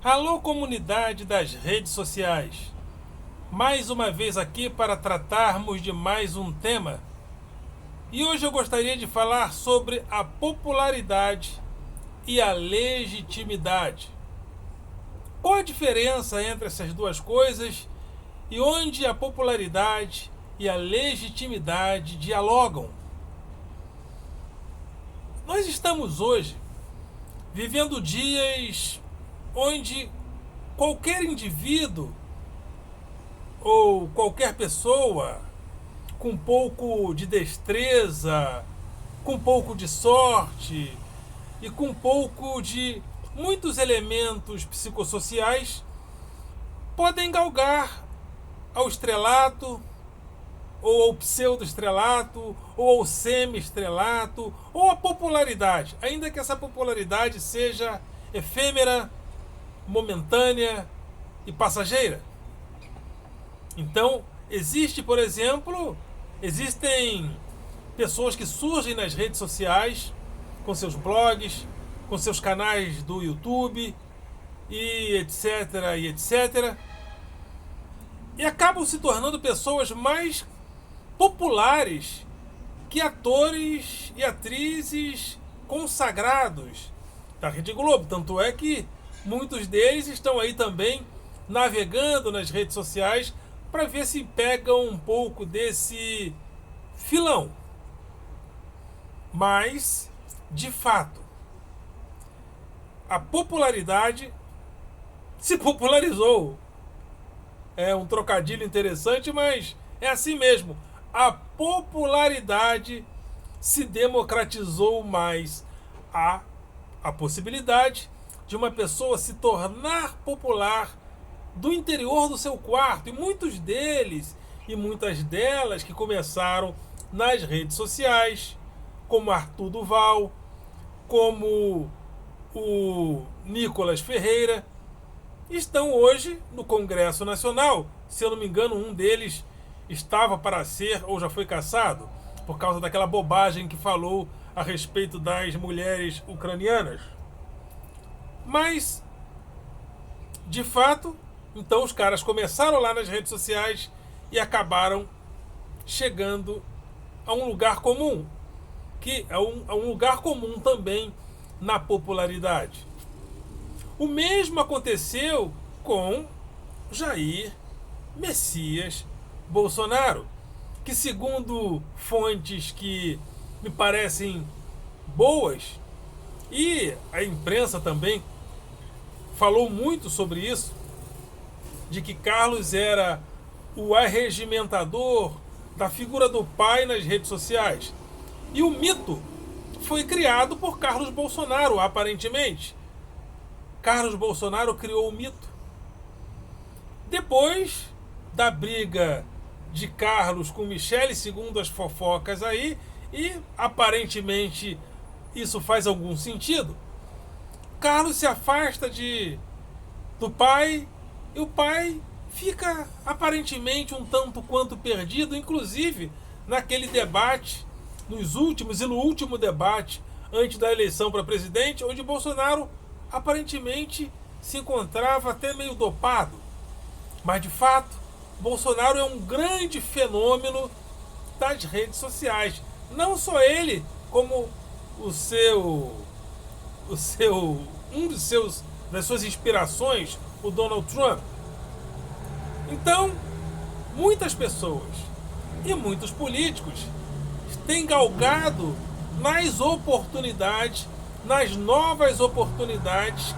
Alô, comunidade das redes sociais! Mais uma vez aqui para tratarmos de mais um tema. E hoje eu gostaria de falar sobre a popularidade e a legitimidade. Qual a diferença entre essas duas coisas e onde a popularidade e a legitimidade dialogam? Nós estamos hoje vivendo dias onde qualquer indivíduo ou qualquer pessoa com um pouco de destreza, com um pouco de sorte e com um pouco de muitos elementos psicossociais podem galgar ao estrelato, ou ao pseudo-estrelato, ou ao semi-estrelato, ou à popularidade, ainda que essa popularidade seja efêmera, momentânea e passageira. Então, existem pessoas que surgem nas redes sociais com seus blogs, com seus canais do YouTube e etc, e etc. E acabam se tornando pessoas mais populares que atores e atrizes consagrados da Rede Globo. Tanto é que muitos deles estão aí também navegando nas redes sociais para ver se pegam um pouco desse filão. Mas, de fato, a popularidade se popularizou. É um trocadilho interessante, mas é assim mesmo. A popularidade se democratizou mais. Há a possibilidade de uma pessoa se tornar popular do interior do seu quarto. E muitos deles e muitas delas que começaram nas redes sociais, como Arthur Duval, como o Nicolas Ferreira, estão hoje no Congresso Nacional. Se eu não me engano, um deles estava para ser ou já foi cassado por causa daquela bobagem que falou a respeito das mulheres ucranianas. Mas, de fato, então os caras começaram lá nas redes sociais e acabaram chegando a um lugar comum, que é um lugar comum também na popularidade. O mesmo aconteceu com Jair Messias Bolsonaro, que, segundo fontes que me parecem boas, e a imprensa também falou muito sobre isso, de que Carlos era o arregimentador da figura do pai nas redes sociais. E o mito foi criado por Carlos Bolsonaro, aparentemente. Carlos Bolsonaro criou o mito. Depois da briga de Carlos com Michele, segundo as fofocas aí, e aparentemente isso faz algum sentido, Carlos se afasta do pai e o pai fica aparentemente um tanto quanto perdido, inclusive naquele debate, nos últimos e no último debate antes da eleição para presidente, onde Bolsonaro aparentemente se encontrava até meio dopado. Mas de fato, Bolsonaro é um grande fenômeno das redes sociais. Não só ele, como um das suas inspirações, o Donald Trump. Então, muitas pessoas e muitos políticos têm galgado nas oportunidades, nas novas oportunidades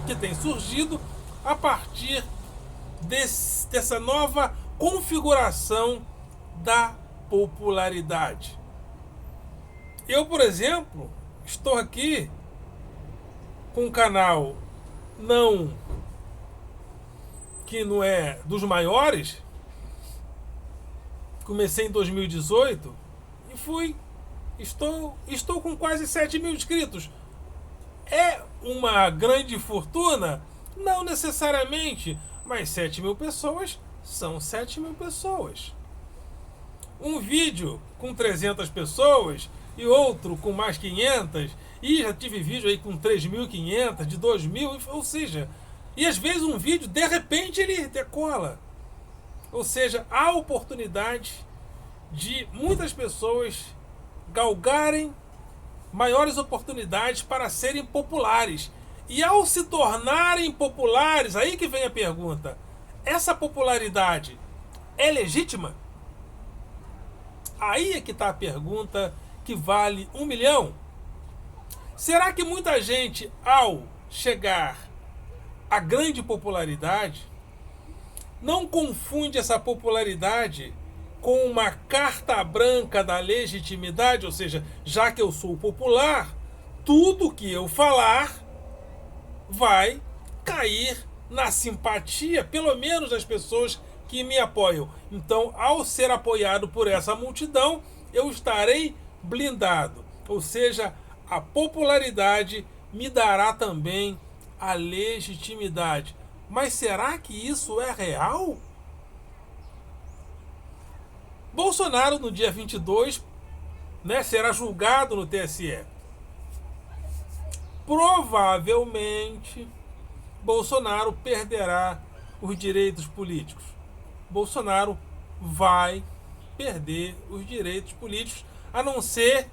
que têm surgido a partir dessa nova configuração da popularidade. Eu, por exemplo, estou aqui com um canal que não é dos maiores. Comecei em 2018 e estou com quase 7 mil inscritos. É uma grande fortuna? Não necessariamente, mas 7 mil pessoas são 7 mil pessoas. Um vídeo com 300 pessoas e outro com mais 500, e já tive vídeo aí com 3.500, de 2.000, ou seja, E às vezes um vídeo, de repente, ele decola. Ou seja, há oportunidade de muitas pessoas galgarem maiores oportunidades para serem populares. E ao se tornarem populares, aí que vem a pergunta: essa popularidade é legítima? Aí é que está a pergunta que vale 1 milhão. Será que muita gente, ao chegar à grande popularidade, não confunde essa popularidade com uma carta branca da legitimidade? Ou seja, já que eu sou popular, tudo que eu falar vai cair na simpatia, pelo menos das pessoas que me apoiam. Então, ao ser apoiado por essa multidão, eu estarei blindado. Ou seja, a popularidade me dará também a legitimidade. Mas será que isso é real? Bolsonaro, no dia 22, será julgado no TSE. Provavelmente, Bolsonaro perderá os direitos políticos. Bolsonaro vai perder os direitos políticos, a não ser,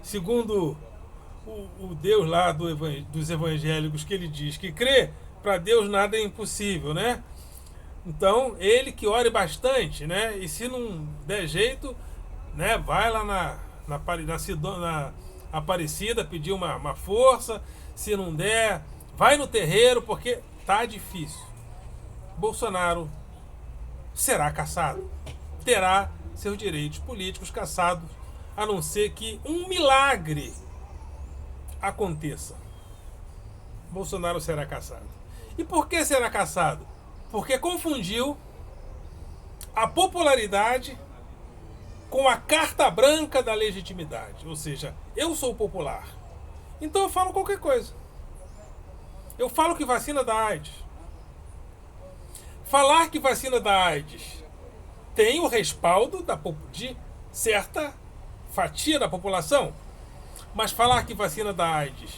segundo o Deus lá dos evangélicos, que ele diz que crê, para Deus nada é impossível, Então, ele que ore bastante, E se não der jeito, vai lá na Aparecida pedir uma força. Se não der, vai no terreiro, porque tá difícil. Bolsonaro será cassado. Terá seus direitos políticos cassados, a não ser que um milagre aconteça. Bolsonaro será cassado. E por que será cassado? Porque confundiu a popularidade com a carta branca da legitimidade. Ou seja, eu sou popular, então eu falo qualquer coisa. Eu falo que vacina da AIDS. Falar que vacina da AIDS tem o respaldo de certa fatia da população, mas falar que vacina da AIDS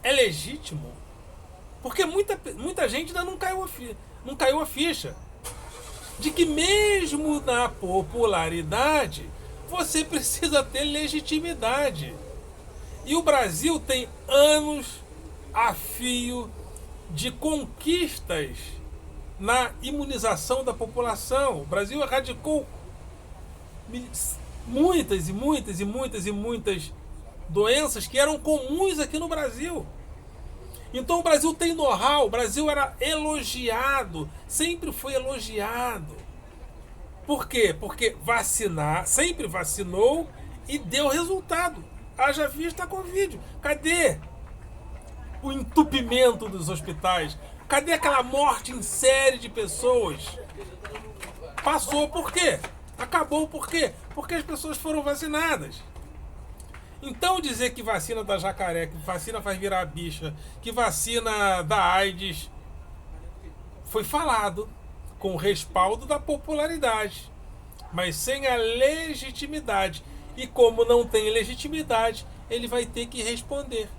é legítimo, porque muita gente ainda não caiu a ficha de que mesmo na popularidade você precisa ter legitimidade. E o Brasil tem anos a fio de conquistas na imunização da população. O Brasil erradicou muitas doenças que eram comuns aqui no Brasil. Então o Brasil tem know-how, o Brasil era elogiado, sempre foi elogiado. Por quê? Porque sempre vacinou e deu resultado. Haja vista a Covid. Cadê o entupimento dos hospitais? Cadê aquela morte em série de pessoas? Passou por quê? Acabou por quê? Porque as pessoas foram vacinadas. Então dizer que vacina da jacaré, que vacina faz virar bicha, que vacina da AIDS, foi falado com o respaldo da popularidade, mas sem a legitimidade. E como não tem legitimidade, ele vai ter que responder.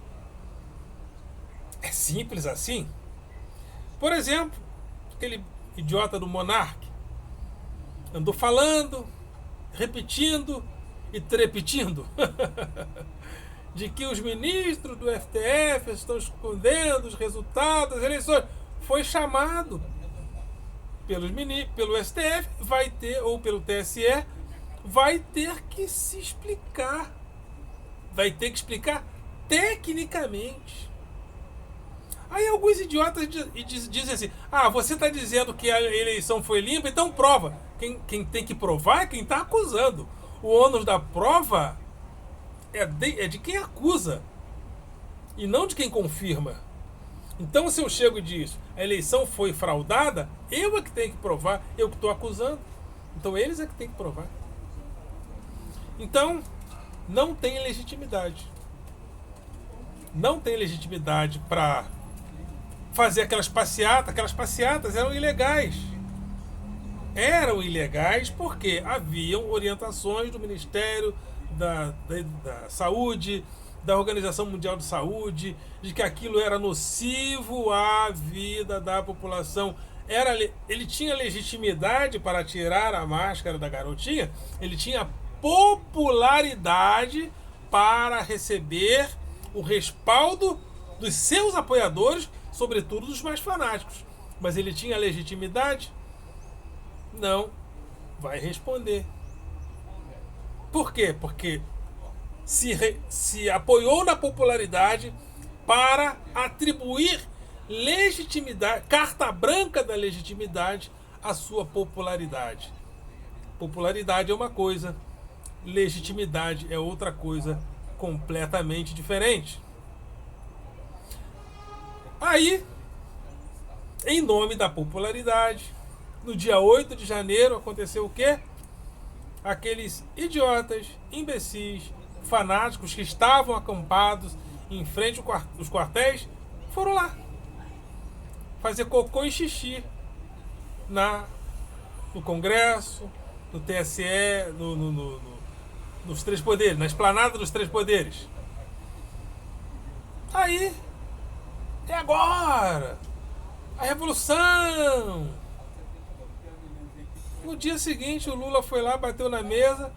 É simples assim. Por exemplo, aquele idiota do Monark andou falando, repetindo e trepetindo de que os ministros do STF estão escondendo os resultados das eleições. Foi chamado pelo STF, vai ter, ou pelo TSE, vai ter que se explicar. Vai ter que explicar tecnicamente. Aí alguns idiotas dizem assim: você está dizendo que a eleição foi limpa, então prova. Quem tem que provar é quem está acusando. O ônus da prova é de quem acusa e não de quem confirma. Então, se eu chego e digo a eleição foi fraudada, eu é que tenho que provar, eu que estou acusando. Então eles é que têm que provar. Então, não tem legitimidade. Não tem legitimidade para fazer aquelas passeatas. Aquelas passeatas eram ilegais. Eram ilegais porque haviam orientações do Ministério da Saúde, da Organização Mundial de Saúde, de que aquilo era nocivo à vida da população. Ele tinha legitimidade para tirar a máscara da garotinha, ele tinha popularidade para receber o respaldo dos seus apoiadores, sobretudo dos mais fanáticos. Mas ele tinha legitimidade? Não. Vai responder. Por quê? Porque se apoiou na popularidade para atribuir legitimidade, carta branca da legitimidade à sua popularidade. Popularidade é uma coisa, legitimidade é outra coisa completamente diferente. Aí, em nome da popularidade, no dia 8 de janeiro aconteceu o quê? Aqueles idiotas, imbecis, fanáticos que estavam acampados em frente aos quartéis foram lá fazer cocô e xixi no Congresso, no TSE, nos Três Poderes, na esplanada dos Três Poderes. Aí, é agora! A revolução! No dia seguinte, o Lula foi lá, bateu na mesa.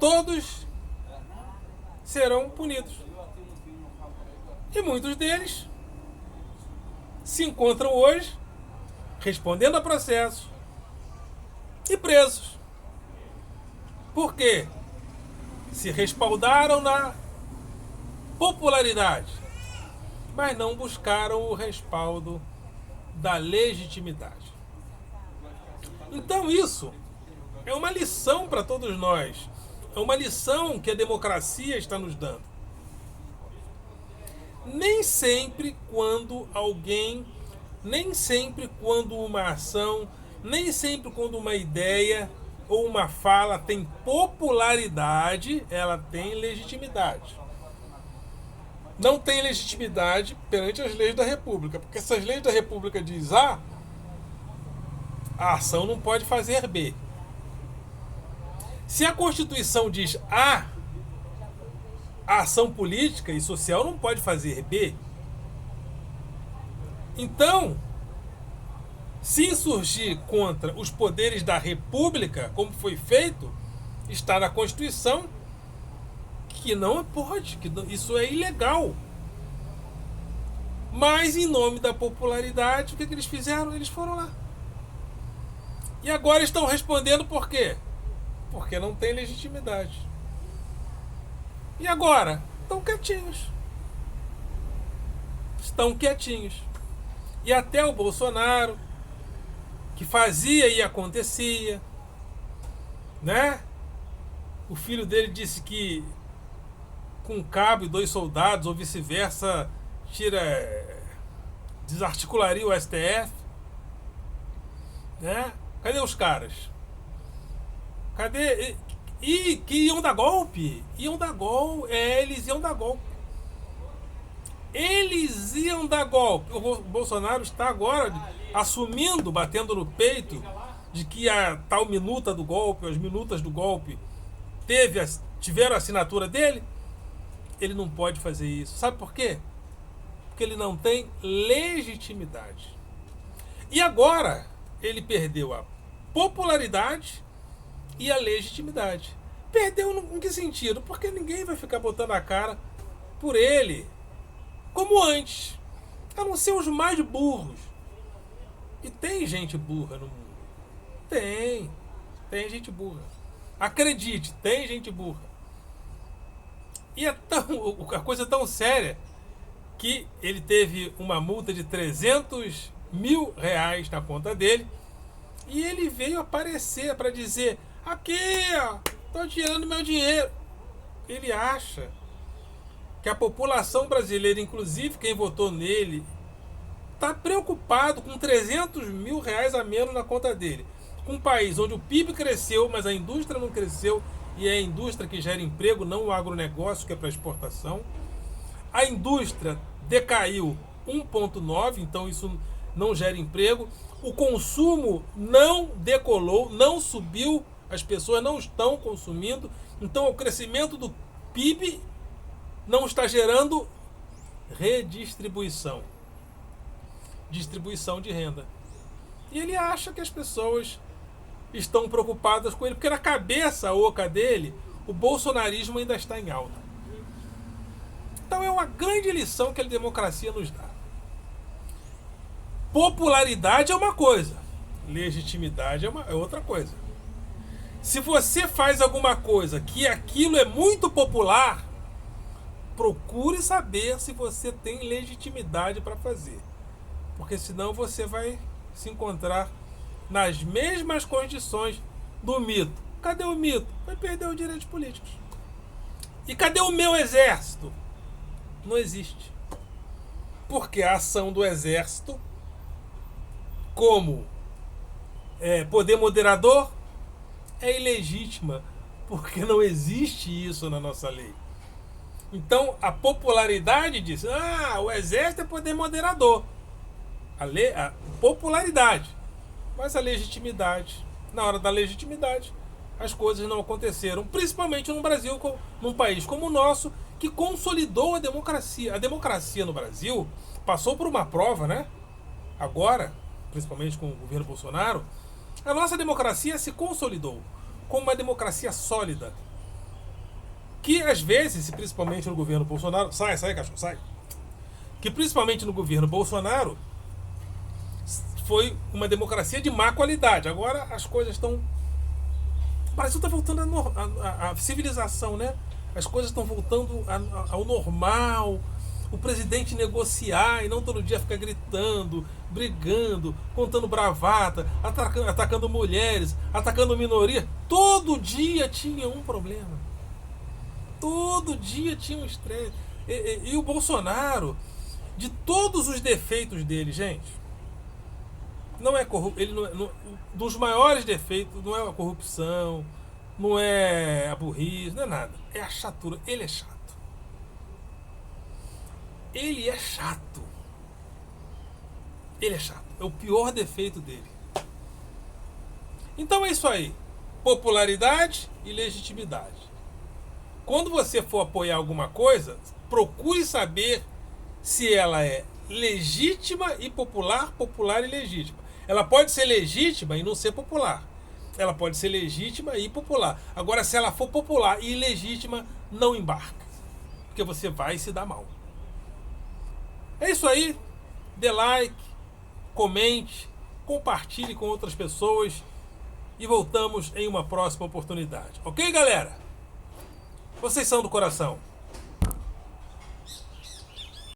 Todos serão punidos. E muitos deles se encontram hoje respondendo a processos e presos. Por quê? Se respaldaram na popularidade, mas não buscaram o respaldo da legitimidade. Então isso é uma lição para todos nós. É uma lição que a democracia está nos dando. Nem sempre quando uma ação, nem sempre quando uma ideia ou uma fala tem popularidade, ela tem legitimidade. Não tem legitimidade perante as leis da República, porque essas leis da República dizem A, a ação não pode fazer B. Se a Constituição diz A, a ação política e social não pode fazer B. Então, se insurgir contra os poderes da República, como foi feito, está na Constituição que não pode, que isso é ilegal. Mas, em nome da popularidade, o que eles fizeram? Eles foram lá. E agora estão respondendo por quê? Porque não tem legitimidade. E agora? Estão quietinhos. Estão quietinhos. E até o Bolsonaro, que fazia e acontecia, né? O filho dele disse que com um cabo e 2 soldados, ou vice-versa, desarticularia o STF. Né? Cadê os caras? Cadê? E que iam dar golpe? Iam dar golpe. Eles iam dar golpe. Eles iam dar golpe. O Bolsonaro está agora assumindo, batendo no peito, de que a tal minuta do golpe, as minutas do golpe, tiveram a assinatura dele. Ele não pode fazer isso. Sabe por quê? Porque ele não tem legitimidade. E agora ele perdeu a popularidade e a legitimidade. Perdeu em que sentido? Porque ninguém vai ficar botando a cara por ele como antes, a não ser os mais burros. E tem gente burra no mundo. Tem gente burra. Acredite, tem gente burra. E a coisa é tão séria que ele teve uma multa de 300 mil reais na conta dele. E ele veio aparecer para dizer: aqui, ó, tô tirando meu dinheiro. Ele acha que a população brasileira, inclusive quem votou nele, está preocupado com 300 mil reais a menos na conta dele. Com um país onde o PIB cresceu, mas a indústria não cresceu, e é a indústria que gera emprego, não o agronegócio, que é para exportação. A indústria decaiu 1,9, então isso não gera emprego. O consumo não decolou, não subiu, as pessoas não estão consumindo. Então o crescimento do PIB não está gerando redistribuição, distribuição de renda. E ele acha que as pessoas estão preocupadas com ele, porque na cabeça oca dele, o bolsonarismo ainda está em alta. Então é uma grande lição que a democracia nos dá. Popularidade é uma coisa, legitimidade é outra coisa. Se você faz alguma coisa que aquilo é muito popular, procure saber se você tem legitimidade para fazer. Porque senão você vai se encontrar nas mesmas condições do mito. Cadê o mito? Vai perder os direitos políticos. E cadê o meu exército? Não existe. Porque a ação do exército, como poder moderador, é ilegítima. Porque não existe isso na nossa lei. Então a popularidade diz: o exército é poder moderador. A popularidade. Mas a legitimidade, na hora da legitimidade, as coisas não aconteceram. Principalmente no Brasil, num país como o nosso, que consolidou a democracia. A democracia no Brasil passou por uma prova, né? Agora, principalmente com o governo Bolsonaro, a nossa democracia se consolidou como uma democracia sólida. Que às vezes, principalmente no governo Bolsonaro... Sai, cachorro, sai. Que principalmente no governo Bolsonaro foi uma democracia de má qualidade. Agora as coisas estão... O Brasil está voltando à civilização, né? As coisas estão voltando ao normal. O presidente negociar e não todo dia ficar gritando, brigando, contando bravata, atacando mulheres, atacando minoria. Todo dia tinha um problema. Todo dia tinha um estresse. E o Bolsonaro, de todos os defeitos dele, gente, não é corrupto. Ele dos maiores defeitos não é a corrupção, não é a burrice, não é nada. É a chatura. Ele é chato. Ele é chato. Ele é chato. É o pior defeito dele. Então é isso aí. Popularidade e legitimidade. Quando você for apoiar alguma coisa, procure saber se ela é legítima e popular, popular e legítima. Ela pode ser legítima e não ser popular. Ela pode ser legítima e popular. Agora, se ela for popular e ilegítima, não embarca. Porque você vai se dar mal. É isso aí. Dê like, comente, compartilhe com outras pessoas e voltamos em uma próxima oportunidade. Ok, galera? Vocês são do coração.